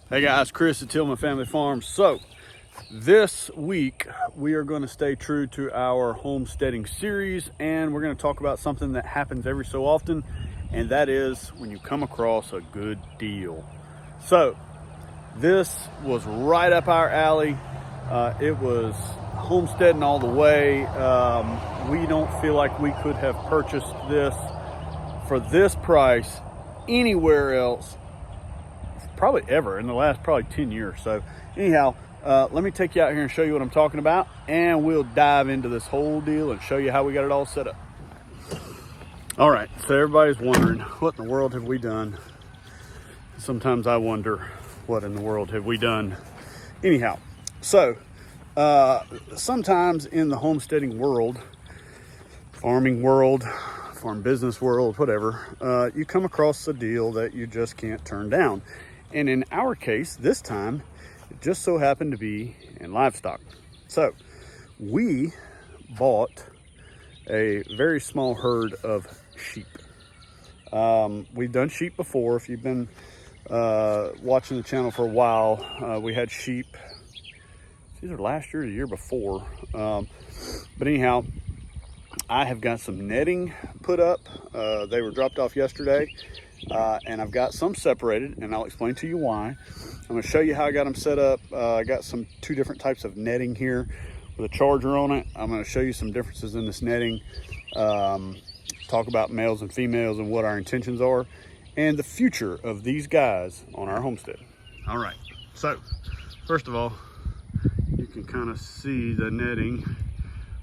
Hey guys, Chris at Tillman Family Farms. So this week we are going to stay true to our homesteading series, and we're going to talk about something that happens every so often, and that is when you come across a good deal. So this was right up our alley. It was homesteading all the way. We don't feel like we could have purchased this for this price anywhere else, probably ever, in the last probably 10 years. So anyhow, let me take you out here and show you what I'm talking about, and we'll dive into this whole deal and show you how we got it all set up. All right, so everybody's wondering, what in the world have we done? Sometimes I wonder, what in the world have we done? Anyhow, so sometimes in the homesteading world, farming world, farm business world, whatever, you come across a deal that you just can't turn down. And in our case, this time, it just so happened to be in livestock. So we bought a very small herd of sheep. We've done sheep before. If you've been watching the channel for a while, we had sheep, it's either last year or the year before. But anyhow, I have got some netting put up. They were dropped off yesterday. And I've got some separated, and I'll explain to you why. I'm going to show you how I got them set up. I got two different types of netting here with a charger on it. I'm going to show you some differences in this netting, talk about males and females and what our intentions are, and the future of these guys on our homestead. All right, so first of all, you can kind of see the netting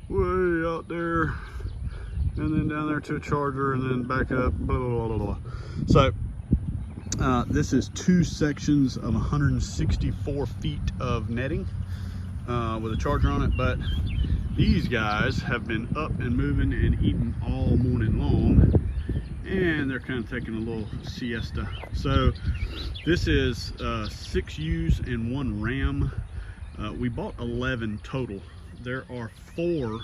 way out there, and then down there to a charger, and then back up, blah, blah, blah, blah. So this is two sections of 164 feet of netting with a charger on it, but these guys have been up and moving and eating all morning long, and they're kind of taking a little siesta. So this is 6 ewes and 1 ram. We bought 11 total. There are 4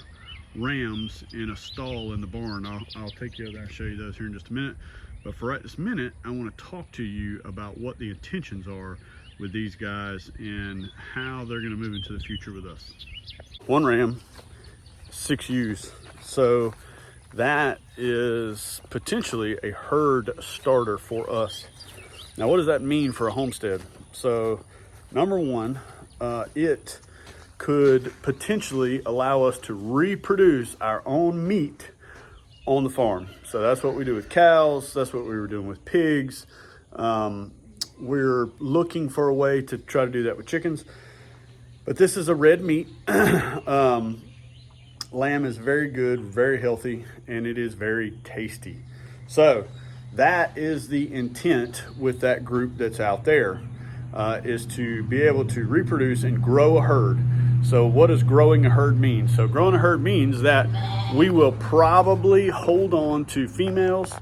rams in a stall in the barn. I'll take you over there and show you those here in just a minute. But for right this minute, I want to talk to you about what the intentions are with these guys and how they're going to move into the future with us. 1 ram, 6 ewes. So that is potentially a herd starter for us. Now, what does that mean for a homestead? So number one, it could potentially allow us to reproduce our own meat on the farm. So that's what we do with cows. That's what we were doing with pigs. We're looking for a way to try to do that with chickens. But this is a red meat. Lamb is very good, very healthy, and it is very tasty. So that is the intent with that group that's out there, is to be able to reproduce and grow a herd. So what does growing a herd mean? So growing a herd means that we will probably hold on to females,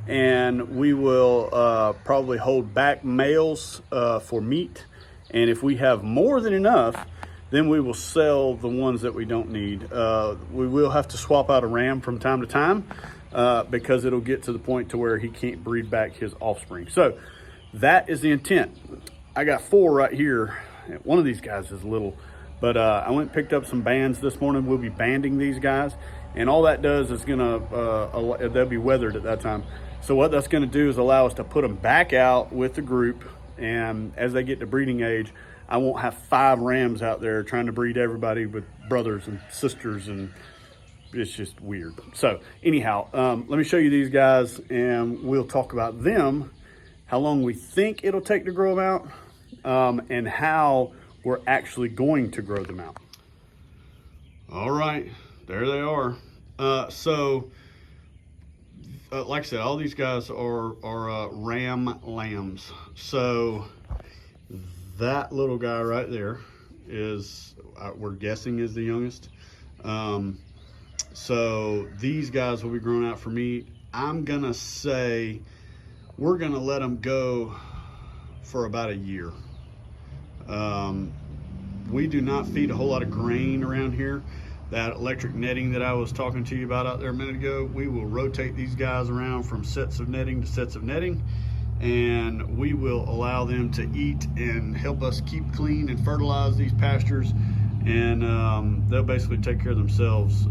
and we will probably hold back males for meat. And if we have more than enough, then we will sell the ones that we don't need. We will have to swap out a ram from time to time because it'll get to the point to where he can't breed back his offspring. So that is the intent. I got 4 right here. One of these guys is little. But I went and picked up some bands this morning. We'll be banding these guys. And all that does is they'll be weathered at that time. So what that's gonna do is allow us to put them back out with the group. And as they get to breeding age, I won't have 5 rams out there trying to breed everybody with brothers and sisters, and it's just weird. So anyhow, let me show you these guys, and we'll talk about them, how long we think it'll take to grow them out, and how we're actually going to grow them out. All right, there they are. Like I said, all these guys are ram lambs. So that little guy right there is, we're guessing, is the youngest. So these guys will be grown out for meat. I'm gonna say we're gonna let them go for about a year. We do not feed a whole lot of grain around here. That electric netting that I was talking to you about out there a minute ago, we will rotate these guys around from sets of netting to sets of netting, and we will allow them to eat and help us keep clean and fertilize these pastures, and they'll basically take care of themselves.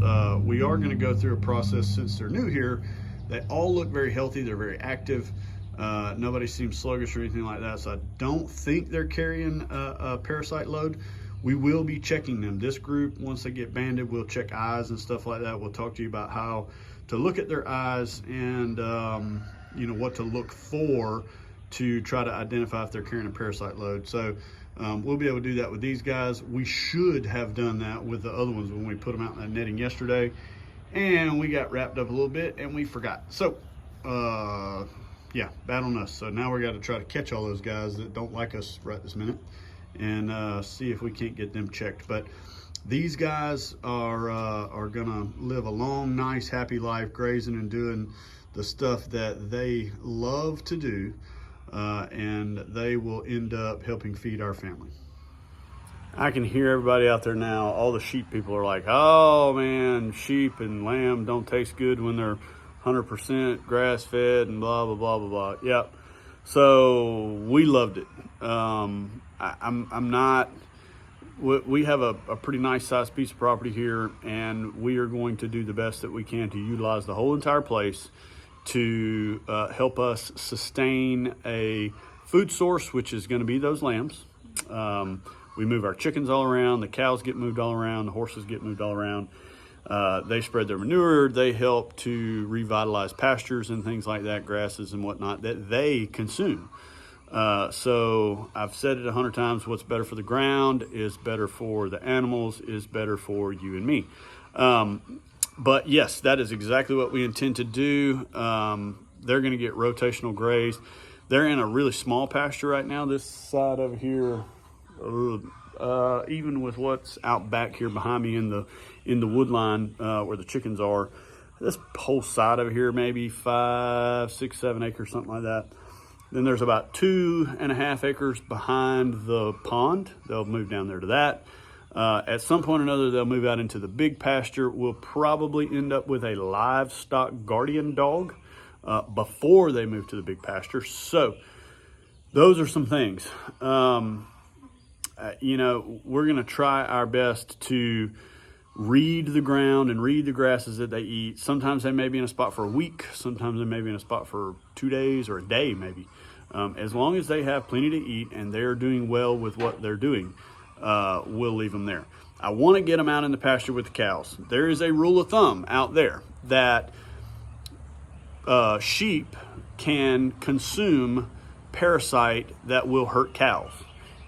We are going to go through a process since they're new here. They all look very healthy, they're very active. Nobody seems sluggish or anything like that, so I don't think they're carrying a parasite load. We will be checking them. This group, once they get banded, we'll check eyes and stuff like that. We'll talk to you about how to look at their eyes and you know, what to look for to try to identify if they're carrying a parasite load. So we'll be able to do that with these guys. We should have done that with the other ones when we put them out in that netting yesterday, and we got wrapped up a little bit and we forgot. So yeah, bad on us. So now we got to try to catch all those guys that don't like us right this minute and see if we can't get them checked. But these guys are gonna live a long, nice, happy life, grazing and doing the stuff that they love to do, and they will end up helping feed our family. I can hear everybody out there now. All the sheep people are like, oh man, sheep and lamb don't taste good when they're 100% grass fed and blah, blah, blah, blah, blah. Yep. So we loved it. I'm not, we have a pretty nice sized piece of property here, and we are going to do the best that we can to utilize the whole entire place to help us sustain a food source, which is going to be those lambs. We move our chickens all around, the cows get moved all around, the horses get moved all around. They spread their manure, they help to revitalize pastures and things like that, grasses and whatnot that they consume. So I've said it 100 times, what's better for the ground is better for the animals, is better for you and me. But yes, that is exactly what we intend to do. They're going to get rotational grazed. They're in a really small pasture right now. This side over here, even with what's out back here behind me in the wood line where the chickens are, this whole side over here, maybe 5, 6, 7 acres, something like that. Then there's about 2.5 acres behind the pond. They'll move down there to that. At some point or another, they'll move out into the big pasture. We'll probably end up with a livestock guardian dog before they move to the big pasture. So those are some things. You know, we're going to try our best to read the ground and read the grasses that they eat. Sometimes they may be in a spot for a week. Sometimes they may be in a spot for 2 days or a day maybe. As long as they have plenty to eat and they're doing well with what they're doing, we'll leave them there. I want to get them out in the pasture with the cows. There is a rule of thumb out there that sheep can consume parasite that will hurt cows.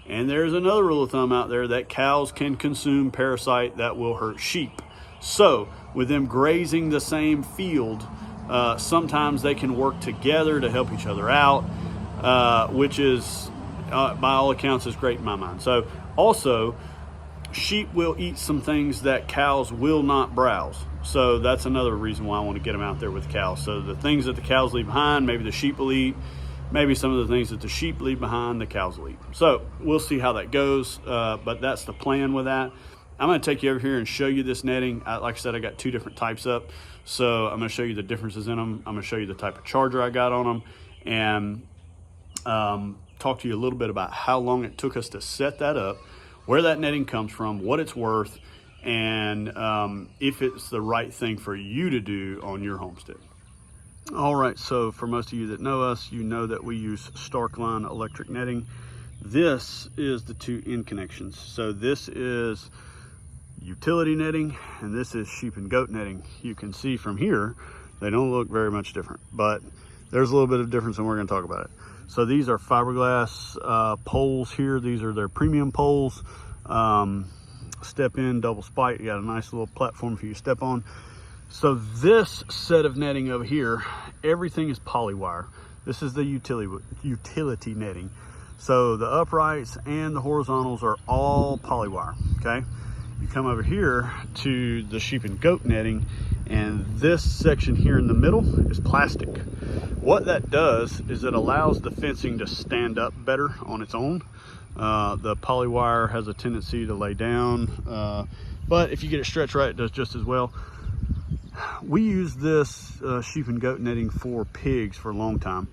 And there's another rule of thumb out there that cows can consume parasite that will hurt sheep. So with them grazing the same field, sometimes they can work together to help each other out, which is, by all accounts, is great in my mind. So also, sheep will eat some things that cows will not browse. So that's another reason why I want to get them out there with cows. So the things that the cows leave behind, maybe the sheep will eat. Maybe some of the things that the sheep leave behind, the cows will eat. So we'll see how that goes, but that's the plan with that. I'm going to take you over here and show you this netting. Like I said, I got 2 different types up. So I'm going to show you the differences in them. I'm going to show you the type of charger I got on them, and talk to you a little bit about how long it took us to set that up, where that netting comes from, what it's worth, and if it's the right thing for you to do on your homestead. All right, so for most of you that know us, you know that we use Starkline electric netting. This is the 2 end connections. So this is utility netting, and this is sheep and goat netting. You can see from here, they don't look very much different, but there's a little bit of difference, and we're gonna talk about it. So these are fiberglass poles here. These are their premium poles. Step in, double spike. You got a nice little platform for you to step on. So this set of netting over here, everything is polywire. This is the utility netting. So the uprights and the horizontals are all polywire, okay? You come over here to the sheep and goat netting, and this section here in the middle is plastic. What that does is it allows the fencing to stand up better on its own. The polywire has a tendency to lay down, but if you get it stretched right, it does just as well. We use this sheep and goat netting for pigs for a long time.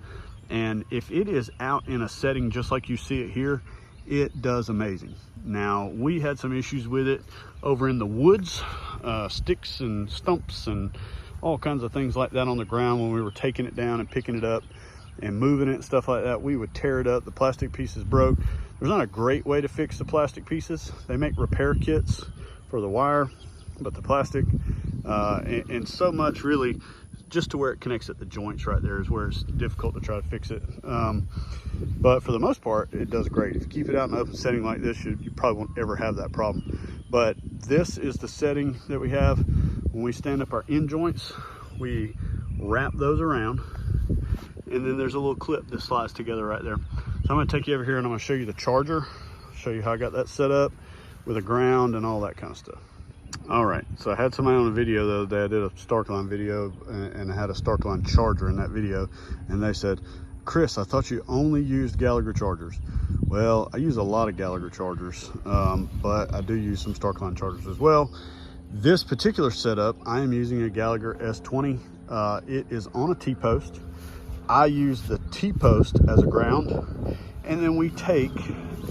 And if it is out in a setting just like you see it here, it does amazing. Now, we had some issues with it over in the woods, sticks and stumps and all kinds of things like that on the ground. When we were taking it down and picking it up and moving it and stuff like that, we would tear it up. The plastic pieces broke. There's not a great way to fix the plastic pieces. They make repair kits for the wire, but the plastic, and so much really just to where it connects at the joints right there is where it's difficult to try to fix it. But for the most part, it does great. If you keep it out in an open setting like this, you probably won't ever have that problem. But this is the setting that we have. When we stand up our end joints, we wrap those around, and then there's a little clip that slides together right there. So I'm gonna take you over here and I'm gonna show you the charger, show you how I got that set up with a ground and all that kind of stuff. All right, so I had somebody on a video the other day. I did a Starkline video and I had a Starkline charger in that video, and they said, Chris, I thought you only used Gallagher chargers. Well, I use a lot of Gallagher chargers, but I do use some Starkline chargers as well. This particular setup, I am using a Gallagher S20. It is on a T-post. I use the T-post as a ground, and then we take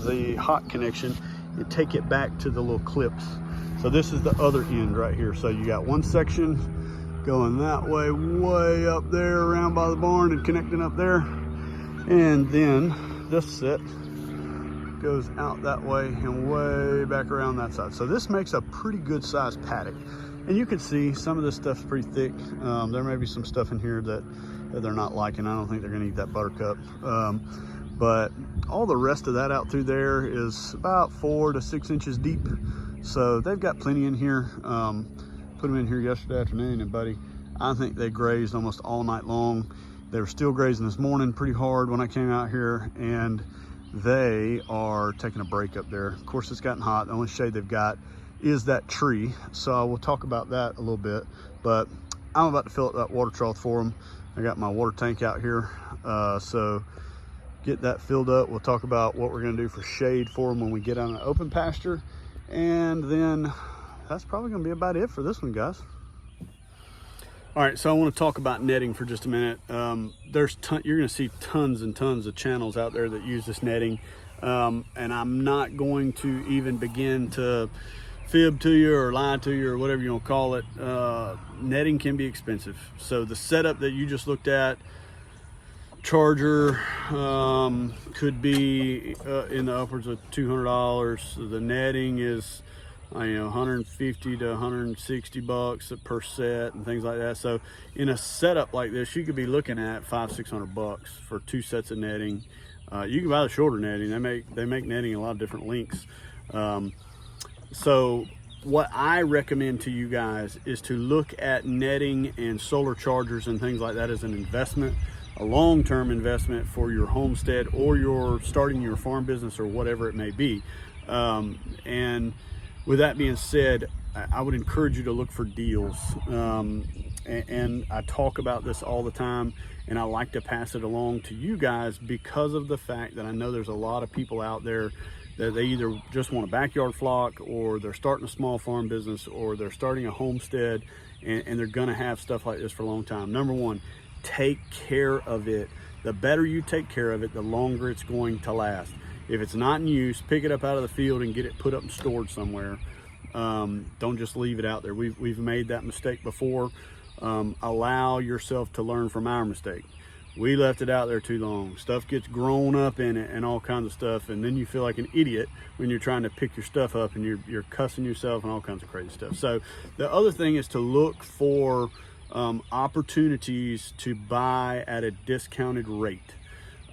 the hot connection and take it back to the little clips. So this is the other end right here. So you got one section going that way, way up there around by the barn and connecting up there. And then this set goes out that way and way back around that side. So this makes a pretty good sized paddock. And you can see some of this stuff's pretty thick. There may be some stuff in here that they're not liking. I don't think they're gonna eat that buttercup. But all the rest of that out through there is about 4 to 6 inches deep. So they've got plenty in here. Put them in here yesterday afternoon, and buddy, I think they grazed almost all night long. They were still grazing this morning pretty hard when I came out here, and they are taking a break up there. Of course, it's gotten hot. The only shade they've got is that tree. So we'll talk about that a little bit, but I'm about to fill up that water trough for them. I got my water tank out here. So get that filled up. We'll talk about what we're gonna do for shade for them when we get on an open pasture. And then that's probably gonna be about it for this one, guys. All right, so I want to talk about netting for just a minute. You're gonna see tons and tons of channels out there that use this netting. And I'm not going to even begin to fib to you or lie to you or whatever you want to call it. Netting can be expensive. So the setup that you just looked at, charger, could be in the upwards of $200. The netting is, 150 to 160 bucks per set and things like that. So in a setup like this, you could be looking at $500-600 bucks for 2 sets of netting. You can buy the shorter netting. They make netting in a lot of different lengths. So what I recommend to you guys is to look at netting and solar chargers and things like that as an investment, a long-term investment for your homestead or your starting your farm business or whatever it may be. And with that being said, I would encourage you to look for deals. And I talk about this all the time, and I like to pass it along to you guys because of the fact that I know there's a lot of people out there that they either just want a backyard flock, or they're starting a small farm business, or they're starting a homestead, and they're gonna have stuff like this for a long time. Number one, take care of it. The better you take care of it, the longer it's going to last. If it's not in use, pick it up out of the field and get it put up and stored somewhere. Don't just leave it out there. We've made that mistake before. Allow yourself to learn from our mistake. We left it out there too long. Stuff gets grown up in it and all kinds of stuff, and then you feel like an idiot when you're trying to pick your stuff up and you're cussing yourself and all kinds of crazy stuff. So the other thing is to look for opportunities to buy at a discounted rate.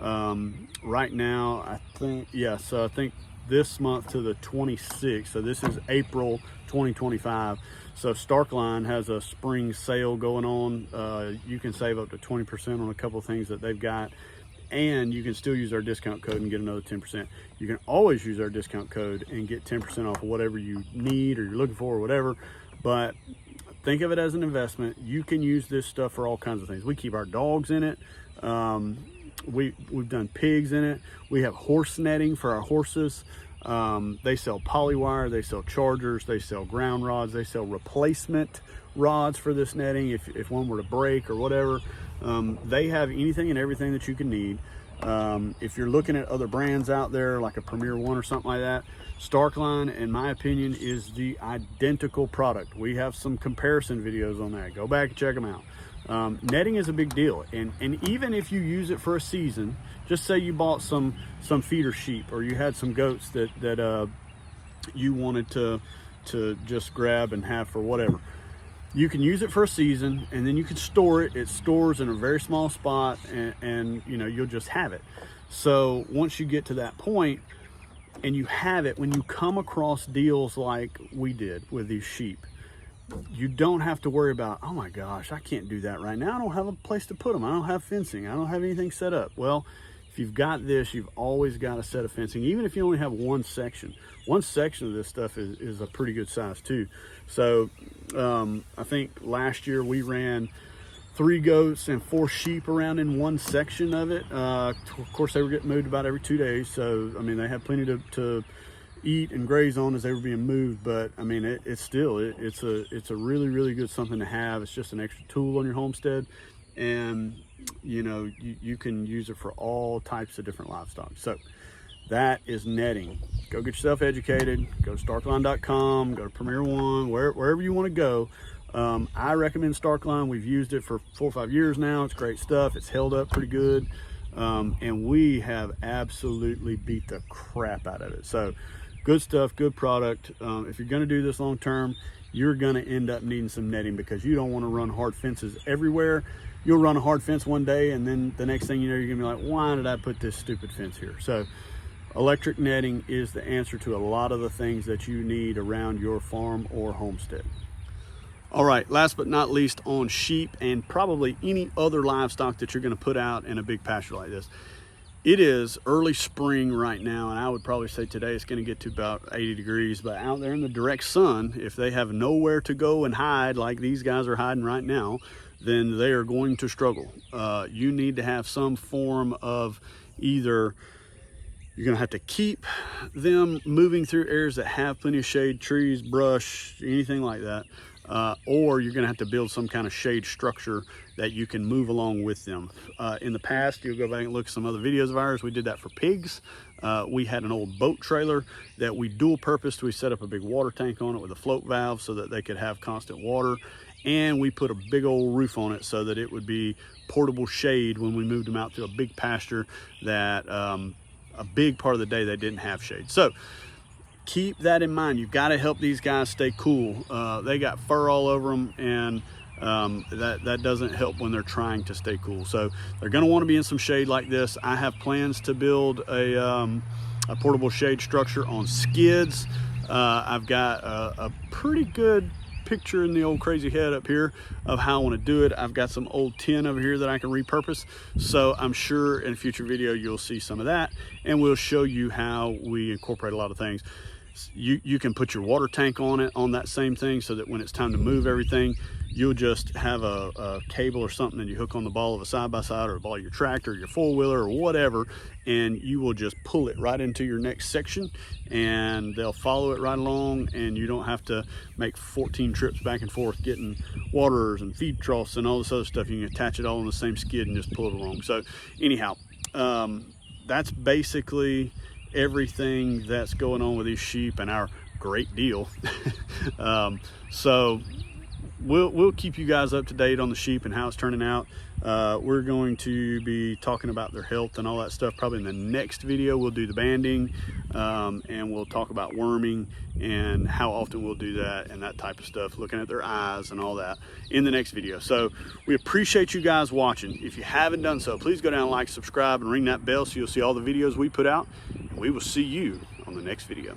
Right now, I think this month to the 26th, so this is April 2025. So Starkline has a spring sale going on. You can save up to 20% on a couple of things that they've got, and you can still use our discount code and get another 10%. You can always use our discount code and get 10% off of whatever you need or you're looking for or whatever, but think of it as an investment. You can use this stuff for all kinds of things. We keep our dogs in it. We've done pigs in it. We have horse netting for our horses. They sell polywire, they sell chargers, they sell ground rods, they sell replacement rods for this netting if one were to break or whatever. They have anything and everything that you can need. If you're looking at other brands out there, like a Premier One or something like that, Starkline, in my opinion, is the identical product. We have some comparison videos on that. Go back and check them out. Netting is a big deal, and even if you use it for a season, just say you bought some feeder sheep, or you had some goats that you wanted to just grab and have for whatever. You can use it for a season, and then you can store it. It stores in a very small spot, and you know, you'll just have it. So once you get to that point and you have it, when you come across deals like we did with these sheep, you don't have to worry about, oh my gosh, I can't do that right now. I don't have a place to put them. I don't have fencing. I don't have anything set up. Well, if you've got this, you've always got a set of fencing. Even if you only have one section of this stuff is a pretty good size too. So I think last year we ran 3 goats and 4 sheep around in one section of it. Of course, they were getting moved about every 2 days. So, I mean, they had plenty to eat and graze on as they were being moved. But I mean, it's a really, really good something to have. It's just an extra tool on your homestead. And you know, you can use it for all types of different livestock. So that is netting. Go get yourself educated. Go to starkline.com, go to Premier One, wherever you want to go. I recommend Starkline. We've used it for 4 or 5 years now. It's great stuff. It's held up pretty good. And we have absolutely beat the crap out of it. So good stuff, good product. If you're going to do this long term, you're going to end up needing some netting, because you don't want to run hard fences everywhere. You'll run a hard fence one day, and then the next thing you know, you're gonna be like, why did I put this stupid fence here? So electric netting is the answer to a lot of the things that you need around your farm or homestead. All right, last but not least, on sheep and probably any other livestock that you're gonna put out in a big pasture like this. It is early spring right now, and I would probably say today it's gonna get to about 80 degrees, but out there in the direct sun, if they have nowhere to go and hide like these guys are hiding right now, then they are going to struggle. You need to have some form of either you're gonna have to keep them moving through areas that have plenty of shade, trees, brush, anything like that, or you're gonna have to build some kind of shade structure that you can move along with them. In the past, you'll go back and look at some other videos of ours. We did that for pigs. We had an old boat trailer that we dual purposed. We set up a big water tank on it with a float valve so that they could have constant water. And we put a big old roof on it so that it would be portable shade when we moved them out to a big pasture that a big part of the day they didn't have shade. So keep that in mind. You've got to help these guys stay cool. They got fur all over them, and that doesn't help when they're trying to stay cool. So they're going to want to be in some shade like this. I have plans to build a portable shade structure on skids. I've got a pretty good picture in the old crazy head up here of how I want to do it. I've got some old tin over here that I can repurpose, so I'm sure in a future video you'll see some of that, and we'll show you how we incorporate a lot of things. You can put your water tank on it, on that same thing, so that when it's time to move everything, you'll just have a cable or something and you hook on the ball of a side-by-side or the ball of your tractor, your four-wheeler or whatever, and you will just pull it right into your next section, and they'll follow it right along, and you don't have to make 14 trips back and forth getting waterers and feed troughs and all this other stuff. You can attach it all on the same skid and just pull it along. So anyhow, that's basically everything that's going on with these sheep and our great deal. So we'll keep you guys up to date on the sheep and how it's turning out. We're going to be talking about their health and all that stuff probably in the next video. We'll do the banding, and we'll talk about worming and how often we'll do that and that type of stuff, looking at their eyes and all that in the next video. So we appreciate you guys watching. If you haven't done so, please go down and like, subscribe, and ring that bell so you'll see all the videos we put out, and we will see you on the next video.